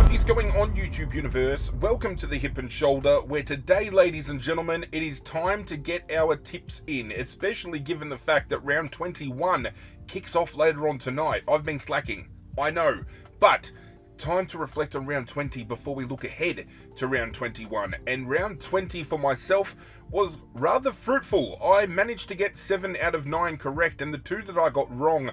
What is going on, YouTube universe? Welcome to the Hip and Shoulder, where today, ladies and gentlemen, it is time to get our tips in, especially given the fact that round 21 kicks off later on tonight. I've been slacking, I know, but time to reflect on round 20 before we look ahead to round 21. And round 20 for myself was rather fruitful. I managed to get 7 out of 9 correct, and the 2 that I got wrong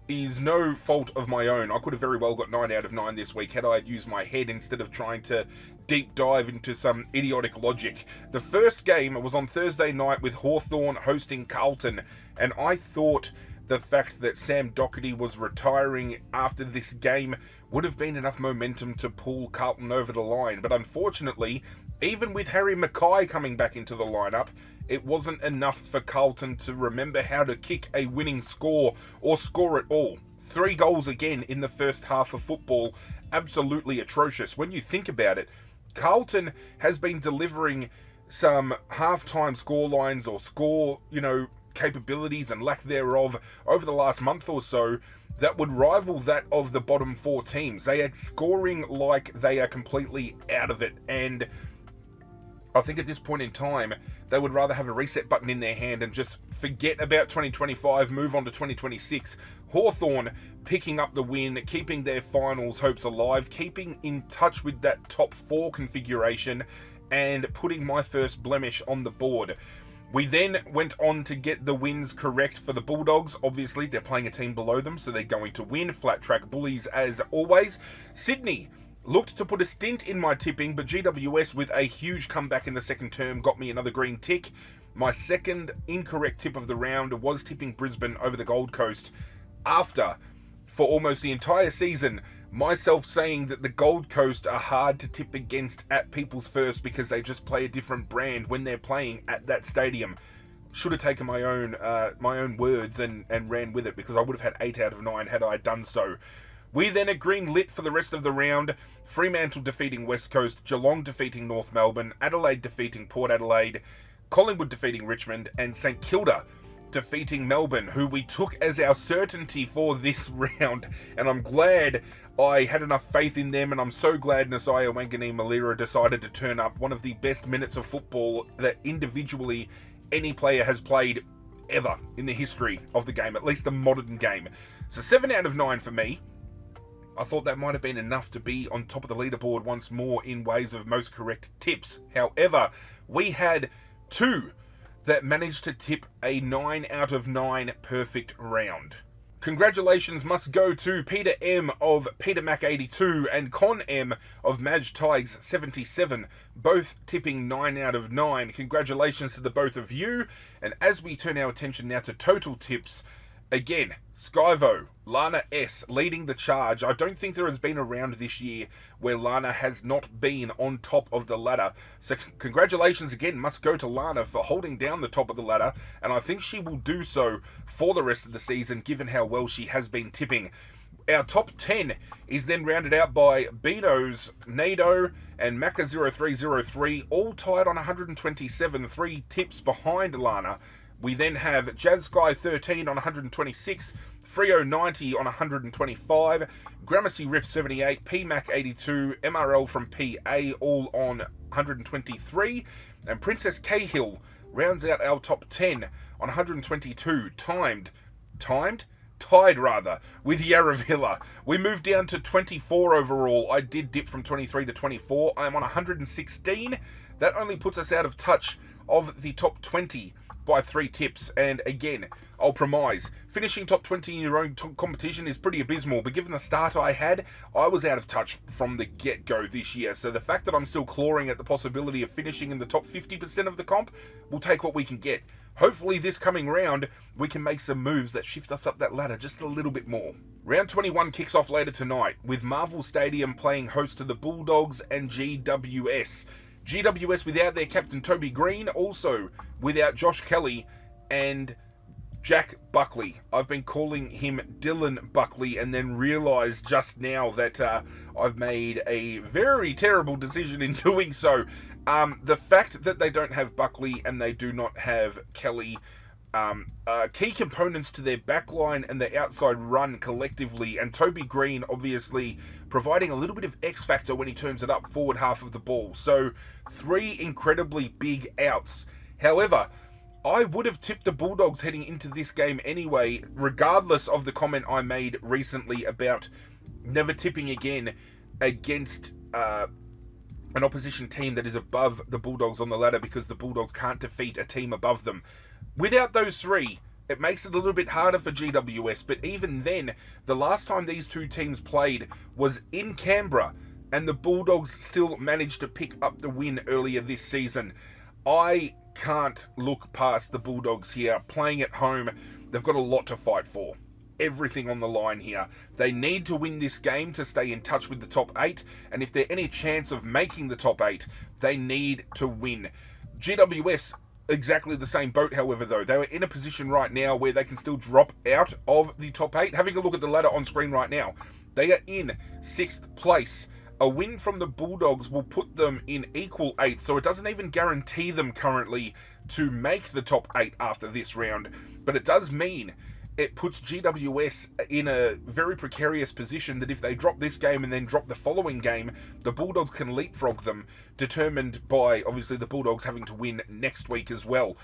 is no fault of my own. I could have very well got 9 out of 9 this week had I used my head instead of trying to deep dive into some idiotic logic. The first game was on Thursday night with Hawthorn hosting Carlton, and I thought the fact that Sam Docherty was retiring after this game would have been enough momentum to pull Carlton over the line. But unfortunately, even with Harry Mackay coming back into the lineup, it wasn't enough for Carlton to remember how to kick a winning score or score at all. 3 goals again in the first half of football. Absolutely atrocious. When you think about it, Carlton has been delivering some half-time score lines or score, capabilities and lack thereof over the last month or so that would rival that of the bottom 4 teams. They are scoring like they are completely out of it, and I think at this point in time they would rather have a reset button in their hand and just forget about 2025, move on to 2026. Hawthorn picking up the win, keeping their finals hopes alive, keeping in touch with that top 4 configuration, and putting my first blemish on the board. We then went on to get the wins correct for the Bulldogs. Obviously, they're playing a team below them, so they're going to win. Flat track bullies as always. Sydney looked to put a stint in my tipping, but GWS with a huge comeback in the second term got me another green tick. My second incorrect tip of the round was tipping Brisbane over the Gold Coast after, for almost the entire season, myself saying that the Gold Coast are hard to tip against at People's First because they just play a different brand when they're playing at that stadium. Should have taken my own words and ran with it, because I would have had 8 out of 9 had I done so. We then are green lit for the rest of the round. Fremantle defeating West Coast, Geelong defeating North Melbourne, Adelaide defeating Port Adelaide, Collingwood defeating Richmond, and St Kilda defeating Melbourne, who we took as our certainty for this round. And I'm glad I had enough faith in them, and I'm so glad Nasiah Wanganeen-Malira decided to turn up. One of the best minutes of football that individually any player has played ever in the history of the game, at least the modern game. So 7 out of 9 for me. I thought that might have been enough to be on top of the leaderboard once more in ways of most correct tips. However, we had 2 that managed to tip a 9 out of 9 perfect round. Congratulations must go to Peter M of Peter Mac 82 and Con M of Madge Tiges 77, both tipping 9 out of 9. Congratulations to the both of you. And as we turn our attention now to total tips, again, Skyvo, Lana S leading the charge. I don't think there has been a round this year where Lana has not been on top of the ladder. So congratulations again must go to Lana for holding down the top of the ladder, and I think she will do so for the rest of the season given how well she has been tipping. Our top 10 is then rounded out by Beano's, Nado, and Macca0303, all tied on 127, 3 tips behind Lana. We then have JazzSky13 on 126, Frio90 on 125, Gramercy Riff 78, PMac82, MRL from PA all on 123, and Princess Cahill rounds out our top 10 on 122, tied with Yarravilla. We moved down to 24 overall. I did dip from 23 to 24. I am on 116. That only puts us out of touch of the top 20 by 3 tips, and again, I'll premise, finishing top 20 in your own competition is pretty abysmal, but given the start I had, I was out of touch from the get-go this year, so the fact that I'm still clawing at the possibility of finishing in the top 50% of the comp, we'll take what we can get. Hopefully this coming round, we can make some moves that shift us up that ladder just a little bit more. Round 21 kicks off later tonight, with Marvel Stadium playing host to the Bulldogs and GWS. GWS without their captain Toby Green, also without Josh Kelly and Jack Buckley. I've been calling him Dylan Buckley and then realised just now that I've made a very terrible decision in doing so. The fact that they don't have Buckley and they do not have Kelly key components to their backline and their outside run collectively, and Toby Green obviously providing a little bit of X factor when he turns it up forward half of the ball. So 3 incredibly big outs. However, I would have tipped the Bulldogs heading into this game anyway, regardless of the comment I made recently about never tipping again against an opposition team that is above the Bulldogs on the ladder, because the Bulldogs can't defeat a team above them. Without those 3, it makes it a little bit harder for GWS, but even then, the last time these two teams played was in Canberra, and the Bulldogs still managed to pick up the win earlier this season. I can't look past the Bulldogs here. Playing at home, they've got a lot to fight for. Everything on the line here. They need to win this game to stay in touch with the top 8, and if there's any chance of making the top 8, they need to win. GWS, exactly the same boat, however, though. They are in a position right now where they can still drop out of the top 8. Having a look at the ladder on screen right now, they are in 6th place. A win from the Bulldogs will put them in equal 8th, so it doesn't even guarantee them currently to make the top 8 after this round, but it does mean it puts GWS in a very precarious position that if they drop this game and then drop the following game, the Bulldogs can leapfrog them, determined by, obviously, the Bulldogs having to win next week as well.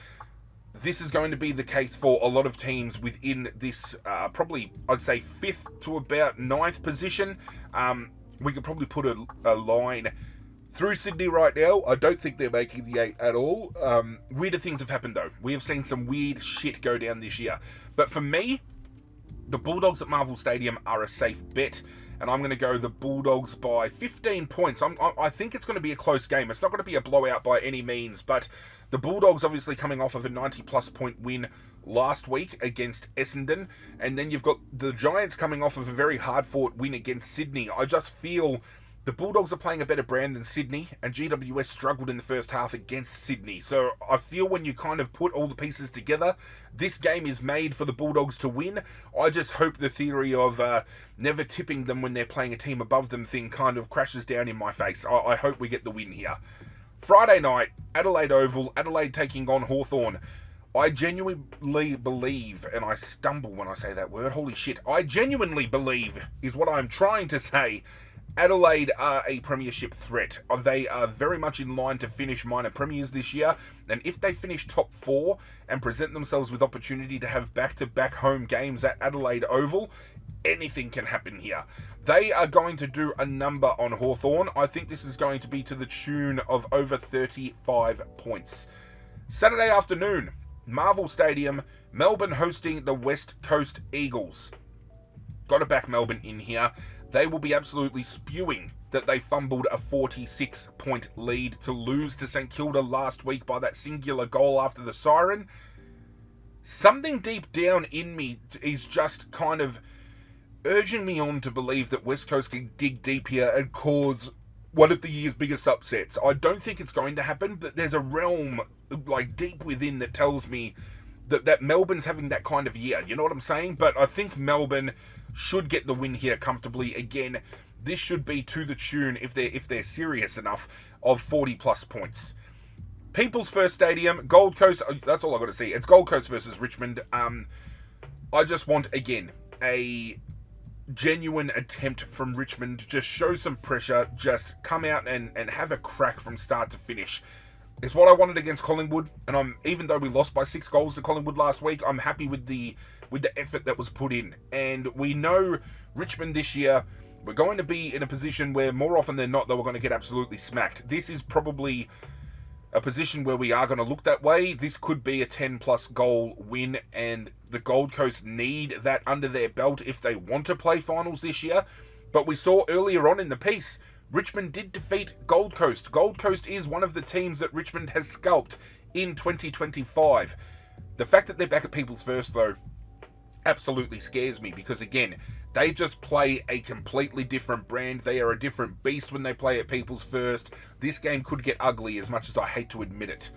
This is going to be the case for a lot of teams within this, probably, I'd say, 5th to about 9th position. We could probably put a line through Sydney right now. I don't think they're making the 8 at all. Weirder things have happened, though. We have seen some weird shit go down this year. But for me, the Bulldogs at Marvel Stadium are a safe bet, and I'm going to go the Bulldogs by 15 points. I think it's going to be a close game. It's not going to be a blowout by any means, but the Bulldogs obviously coming off of a 90-plus point win last week against Essendon, and then you've got the Giants coming off of a very hard-fought win against Sydney. I just feel the Bulldogs are playing a better brand than Sydney, and GWS struggled in the first half against Sydney. So I feel when you kind of put all the pieces together, this game is made for the Bulldogs to win. I just hope the theory of never tipping them when they're playing a team above them thing kind of crashes down in my face. I hope we get the win here. Friday night, Adelaide Oval, Adelaide taking on Hawthorn. I genuinely believe, and I stumble when I say that word, holy shit, I genuinely believe is what I'm trying to say. Adelaide are a premiership threat. They are very much in line to finish minor premiers this year, and if they finish top 4 and present themselves with opportunity to have back-to-back home games at Adelaide Oval, anything can happen here. They are going to do a number on Hawthorn. I think this is going to be to the tune of over 35 points. Saturday afternoon, Marvel Stadium, Melbourne hosting the West Coast Eagles. Got to back Melbourne in here. They will be absolutely spewing that they fumbled a 46-point lead to lose to St Kilda last week by that singular goal after the siren. Something deep down in me is just kind of urging me on to believe that West Coast can dig deep here and cause one of the year's biggest upsets. I don't think it's going to happen, but there's a realm like deep within that tells me that Melbourne's having that kind of year. You know what I'm saying? But I think Melbourne should get the win here comfortably. Again, this should be to the tune, if they're serious enough, of 40-plus points. People's First Stadium, Gold Coast, that's all I've got to see. It's Gold Coast versus Richmond. I just want, again, a genuine attempt from Richmond to just show some pressure, just come out and have a crack from start to finish. It's what I wanted against Collingwood, and even though we lost by 6 goals to Collingwood last week, I'm happy with the effort that was put in. And we know Richmond this year, we're going to be in a position where more often than not, they were going to get absolutely smacked. This is probably a position where we are going to look that way. This could be a 10-plus goal win, and the Gold Coast need that under their belt if they want to play finals this year. But we saw earlier on in the piece, Richmond did defeat Gold Coast. Gold Coast is one of the teams that Richmond has scalped in 2025. The fact that they're back at People's First, though, absolutely scares me, because, again, they just play a completely different brand. They are a different beast when they play at People's First. This game could get ugly, as much as I hate to admit it.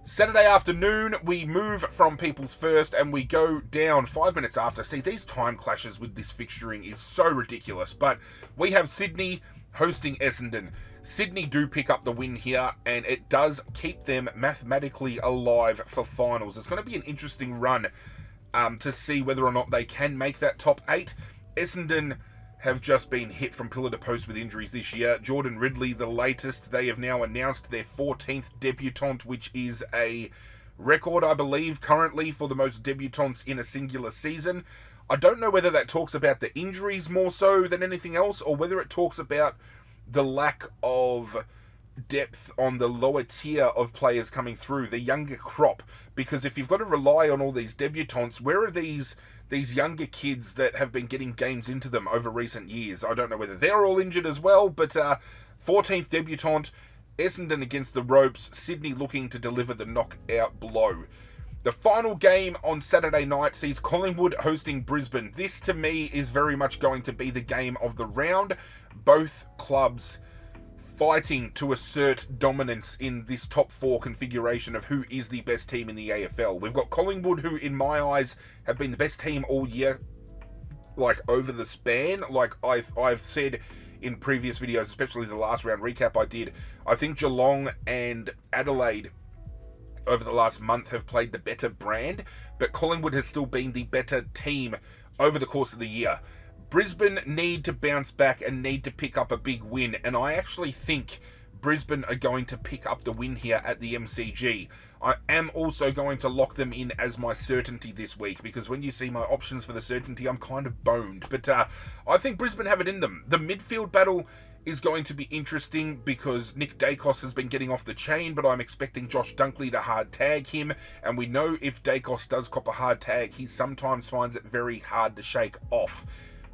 Saturday afternoon, we move from People's First and we go down 5 minutes after. See, these time clashes with this fixturing is so ridiculous. But we have Sydney hosting Essendon. Sydney do pick up the win here, and it does keep them mathematically alive for finals. It's going to be an interesting run to see whether or not they can make that top 8. Essendon have just been hit from pillar to post with injuries this year. Jordan Ridley, the latest. They have now announced their 14th debutant, which is a record, I believe, currently for the most debutants in a singular season. I don't know whether that talks about the injuries more so than anything else, or whether it talks about the lack of depth on the lower tier of players coming through, the younger crop. Because if you've got to rely on all these debutants, where are these younger kids that have been getting games into them over recent years? I don't know whether they're all injured as well, but 14th debutant, Essendon against the ropes, Sydney looking to deliver the knockout blow. The final game on Saturday night sees Collingwood hosting Brisbane. This, to me, is very much going to be the game of the round. Both clubs fighting to assert dominance in this top 4 configuration of who is the best team in the AFL. We've got Collingwood, who in my eyes have been the best team all year, like over the span. Like I've said in previous videos, especially the last round recap I did, I think Geelong and Adelaide over the last month have played the better brand, but Collingwood has still been the better team over the course of the year. Brisbane need to bounce back and need to pick up a big win, and I actually think Brisbane are going to pick up the win here at the MCG. I am also going to lock them in as my certainty this week, because when you see my options for the certainty, I'm kind of boned. But I think Brisbane have it in them. The midfield battle is going to be interesting because Nick Dacos has been getting off the chain, but I'm expecting Josh Dunkley to hard tag him, and we know if Dacos does cop a hard tag, he sometimes finds it very hard to shake off.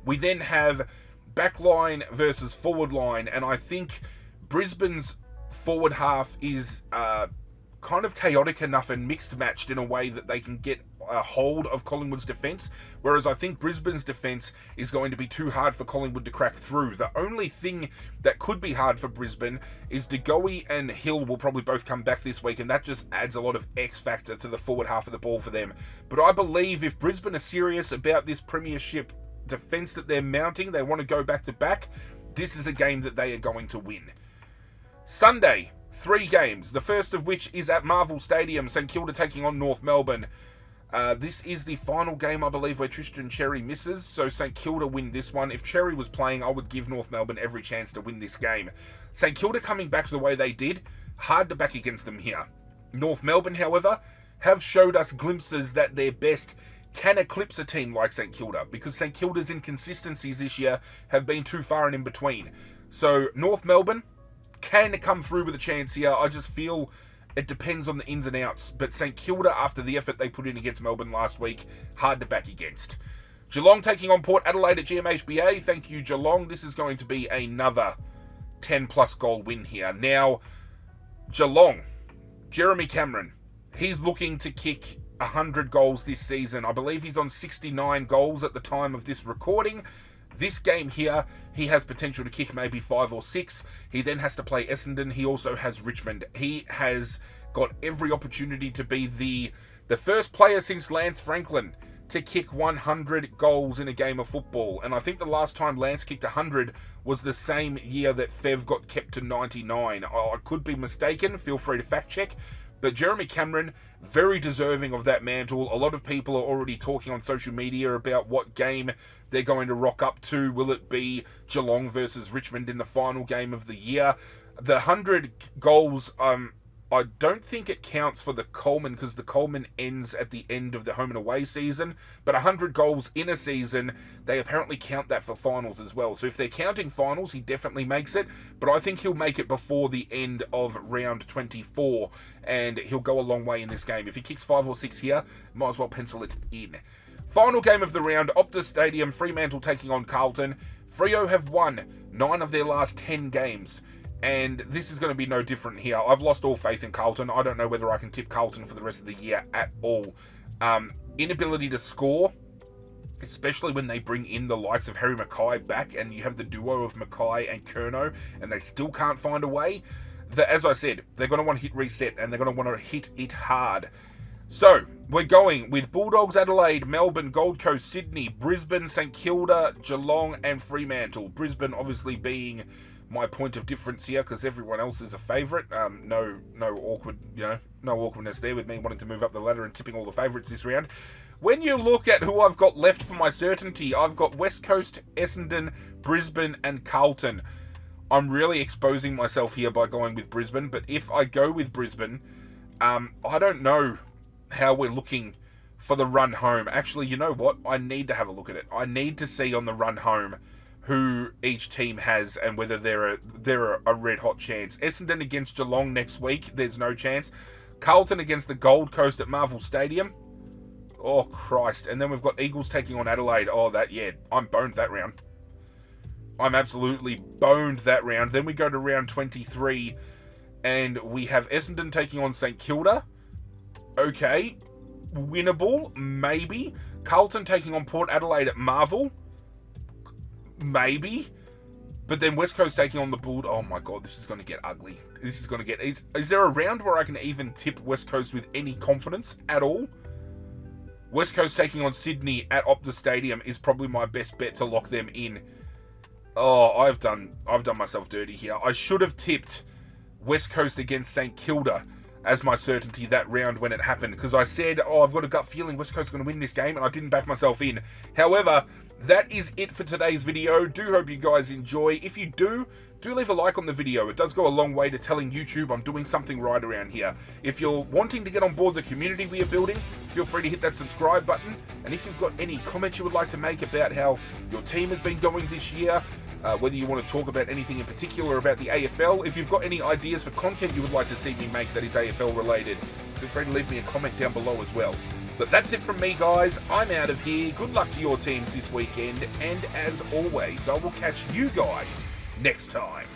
We then have backline versus forward line, and I think Brisbane's forward half is kind of chaotic enough and mixed matched in a way that they can get a hold of Collingwood's defence, whereas I think Brisbane's defence is going to be too hard for Collingwood to crack through. The only thing that could be hard for Brisbane is DeGoey and Hill will probably both come back this week, and that just adds a lot of X factor to the forward half of the ball for them. But I believe if Brisbane are serious about this premiership defence that they're mounting, they want to go back to back, this is a game that they are going to win. Sunday, 3 games, the first of which is at Marvel Stadium, St Kilda taking on North Melbourne. This is the final game, I believe, where Tristan Cherry misses, so St Kilda win this one. If Cherry was playing, I would give North Melbourne every chance to win this game. St Kilda coming back to the way they did, hard to back against them here. North Melbourne, however, have showed us glimpses that their best can eclipse a team like St Kilda, because St Kilda's inconsistencies this year have been too far and in between. So North Melbourne can come through with a chance here. I just feel it depends on the ins and outs, but St Kilda, after the effort they put in against Melbourne last week, hard to back against. Geelong taking on Port Adelaide at GMHBA. Thank you, Geelong. This is going to be another 10 plus goal win here. Now, Geelong, Jeremy Cameron, he's looking to kick 100 goals this season. I believe he's on 69 goals at the time of this recording. This game here, he has potential to kick maybe 5 or 6. He then has to play Essendon. He also has Richmond. He has got every opportunity to be the first player since Lance Franklin to kick 100 goals in a game of football. And I think the last time Lance kicked 100 was the same year that Fev got kept to 99. I could be mistaken. Feel free to fact check. But Jeremy Cameron, very deserving of that mantle. A lot of people are already talking on social media about what game they're going to rock up to. Will it be Geelong versus Richmond in the final game of the year? The 100 goals, I don't think it counts for the Coleman, because the Coleman ends at the end of the home and away season. But 100 goals in a season, they apparently count that for finals as well. So if they're counting finals, he definitely makes it. But I think he'll make it before the end of round 24. And he'll go a long way in this game. If he kicks 5 or 6 here, might as well pencil it in. Final game of the round, Optus Stadium, Fremantle taking on Carlton. Freo have won 9 of their last 10 games. And this is going to be no different here. I've lost all faith in Carlton. I don't know whether I can tip Carlton for the rest of the year at all. Inability to score, especially when they bring in the likes of Harry Mackay back and you have the duo of Mackay and Curnow and they still can't find a way. as I said, they're going to want to hit reset, and they're going to want to hit it hard. So, we're going with Bulldogs, Adelaide, Melbourne, Gold Coast, Sydney, Brisbane, St Kilda, Geelong, and Fremantle. Brisbane obviously being my point of difference here, because everyone else is a favourite. No awkward, no awkwardness there with me wanting to move up the ladder and tipping all the favourites this round. When you look at who I've got left for my certainty, I've got West Coast, Essendon, Brisbane, and Carlton. I'm really exposing myself here by going with Brisbane, but if I go with Brisbane, I don't know how we're looking for the run home. Actually, you know what? I need to have a look at it. I need to see on the run home who each team has and whether they're a red-hot chance. Essendon against Geelong next week, there's no chance. Carlton against the Gold Coast at Marvel Stadium. Oh, Christ. And then we've got Eagles taking on Adelaide. Oh, I'm boned that round. I'm absolutely boned that round. Then we go to round 23, and we have Essendon taking on St Kilda. Okay, winnable, maybe. Carlton taking on Port Adelaide at Marvel. Maybe. But then West Coast taking on the Bull. Oh my God, this is going to get ugly. This is going to get... Is there a round where I can even tip West Coast with any confidence at all? West Coast taking on Sydney at Optus Stadium is probably my best bet to lock them in. Oh, I've done myself dirty here. I should have tipped West Coast against St Kilda as my certainty that round when it happened, because I said, I've got a gut feeling West Coast's going to win this game, and I didn't back myself in. However, that is it for today's video. Do hope you guys enjoy. If you do leave a like on the video. It does go a long way to telling YouTube I'm doing something right around here. If you're wanting to get on board the community we are building, feel free to hit that subscribe button. And if you've got any comments you would like to make about how your team has been going this year, whether you want to talk about anything in particular about the AFL, if you've got any ideas for content you would like to see me make that is AFL related, feel free to leave me a comment down below as well. But that's it from me, guys. I'm out of here. Good luck to your teams this weekend. And as always, I will catch you guys next time.